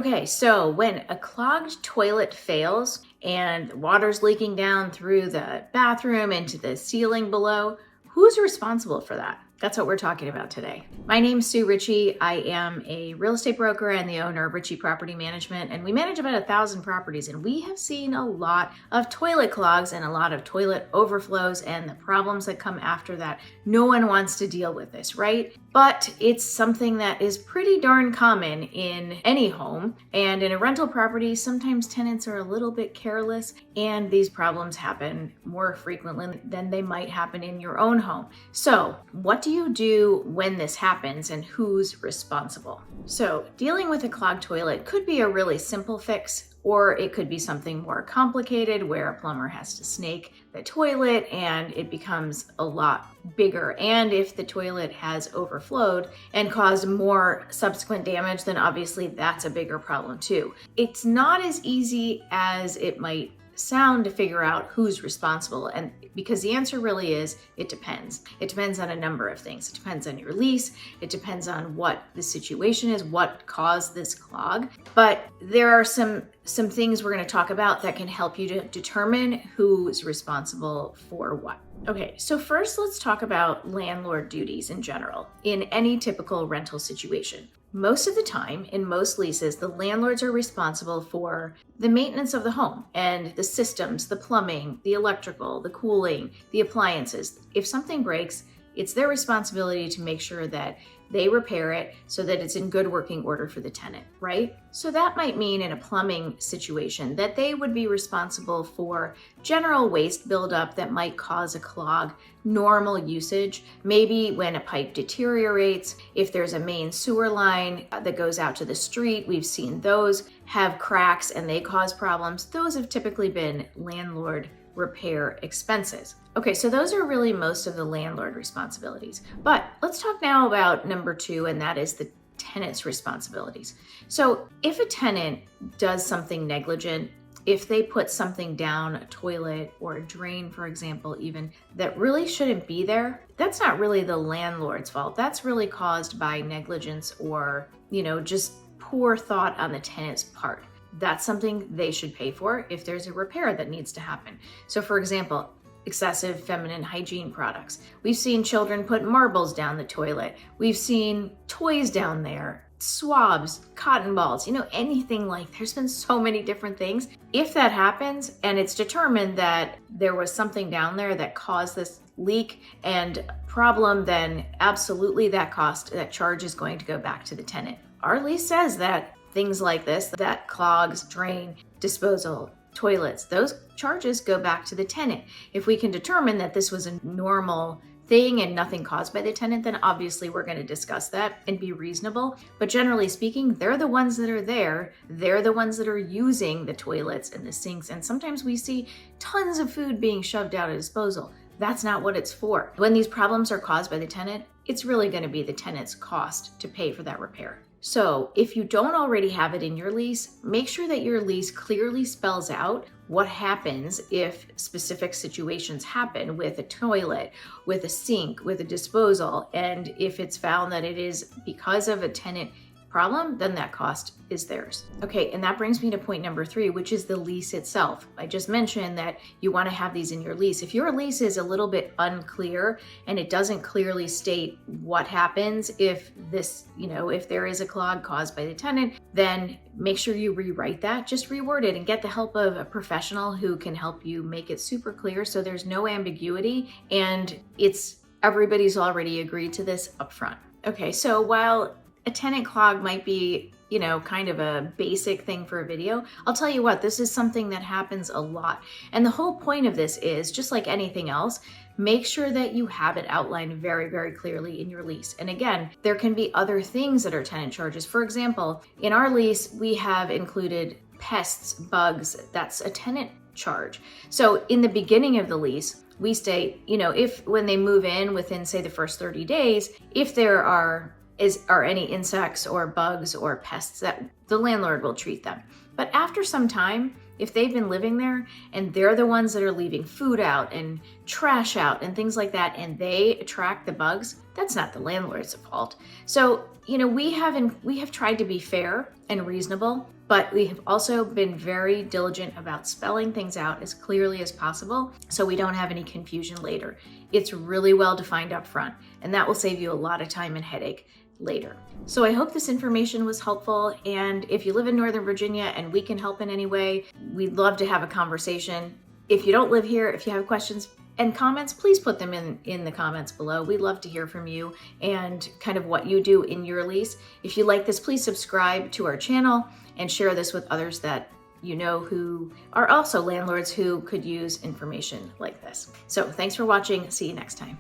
Okay, so when a clogged toilet fails and water's leaking down through the bathroom into the ceiling below, who's responsible for that? That's what we're talking about today. My name's Sue Richey. I am a real estate broker and the owner of Richey Property Management, and we manage about 1,000 properties, and we have seen a lot of toilet clogs and a lot of toilet overflows and the problems that come after that. No one wants to deal with this, right? But it's something that is pretty darn common in any home, and in a rental property, sometimes tenants are a little bit careless, and these problems happen more frequently than they might happen in your own home. So, what do you do when this happens and who's responsible? So, dealing with a clogged toilet could be a really simple fix, or it could be something more complicated where a plumber has to snake the toilet and it becomes a lot bigger. And if the toilet has overflowed and caused more subsequent damage, then obviously that's a bigger problem too. It's not as easy as it might sound to figure out who's responsible, and because the answer really is it depends. It depends on a number of things. It depends on your lease, it depends on what the situation is, what caused this clog. But there are some things we're going to talk about that can help you to determine who's responsible for what. Okay, so first let's talk about landlord duties in general in any typical rental situation. Most of the time, in most leases, the landlords are responsible for the maintenance of the home and the systems, the plumbing, the electrical, the cooling, the appliances. If something breaks, it's their responsibility to make sure that they repair it so that it's in good working order for the tenant, right? So that might mean in a plumbing situation that they would be responsible for general waste buildup that might cause a clog, normal usage, maybe when a pipe deteriorates, if there's a main sewer line that goes out to the street, we've seen those have cracks and they cause problems. Those have typically been landlord repair expenses. Okay, so those are really most of the landlord responsibilities. But let's talk now about number 2, and that is the tenant's responsibilities. So if a tenant does something negligent, if they put something down a toilet or a drain, for example, even that really shouldn't be there, that's not really the landlord's fault. That's really caused by negligence or, just poor thought on the tenant's part. That's something they should pay for if there's a repair that needs to happen. So for example, excessive feminine hygiene products. We've seen children put marbles down the toilet. We've seen toys down there, swabs, cotton balls, anything like, there's been so many different things. If that happens and it's determined that there was something down there that caused this leak and problem, then absolutely that charge is going to go back to the tenant. Our lease says that things like this, that clogs, drain, disposal, toilets, those charges go back to the tenant. If we can determine that this was a normal thing and nothing caused by the tenant, then obviously we're going to discuss that and be reasonable. But generally speaking, they're the ones that are there. They're the ones that are using the toilets and the sinks. And sometimes we see tons of food being shoved out at disposal. That's not what it's for. When these problems are caused by the tenant, it's really going to be the tenant's cost to pay for that repair. So if you don't already have it in your lease, make sure that your lease clearly spells out what happens if specific situations happen with a toilet, with a sink, with a disposal. And if it's found that it is because of a tenant problem, then that cost is theirs. Okay, and that brings me to point number 3, which is the lease itself. I just mentioned that you want to have these in your lease. If your lease is a little bit unclear and it doesn't clearly state what happens if this, if there is a clog caused by the tenant, then make sure you rewrite that. Just reword it and get the help of a professional who can help you make it super clear so there's no ambiguity and everybody's already agreed to this up front. Okay, so while a tenant clog might be, kind of a basic thing for a video, I'll tell you what, this is something that happens a lot. And the whole point of this is, just like anything else, make sure that you have it outlined very, very clearly in your lease. And again, there can be other things that are tenant charges. For example, in our lease, we have included pests, bugs, that's a tenant charge. So in the beginning of the lease, we state, if when they move in within, say, the first 30 days, if there are any insects or bugs or pests, that the landlord will treat them. But after some time, if they've been living there and they're the ones that are leaving food out and trash out and things like that, and they attract the bugs, that's not the landlord's fault. So we have tried to be fair and reasonable, but we have also been very diligent about spelling things out as clearly as possible so we don't have any confusion later. It's really well defined up front, and that will save you a lot of time and headache later. So I hope this information was helpful, and if you live in Northern Virginia and we can help in any way, we'd love to have a conversation. If you don't live here, if you have questions and comments, please put them in the comments below. We'd love to hear from you and kind of what you do in your lease. If you like this, please subscribe to our channel and share this with others that you know who are also landlords who could use information like this. So thanks for watching. See you next time.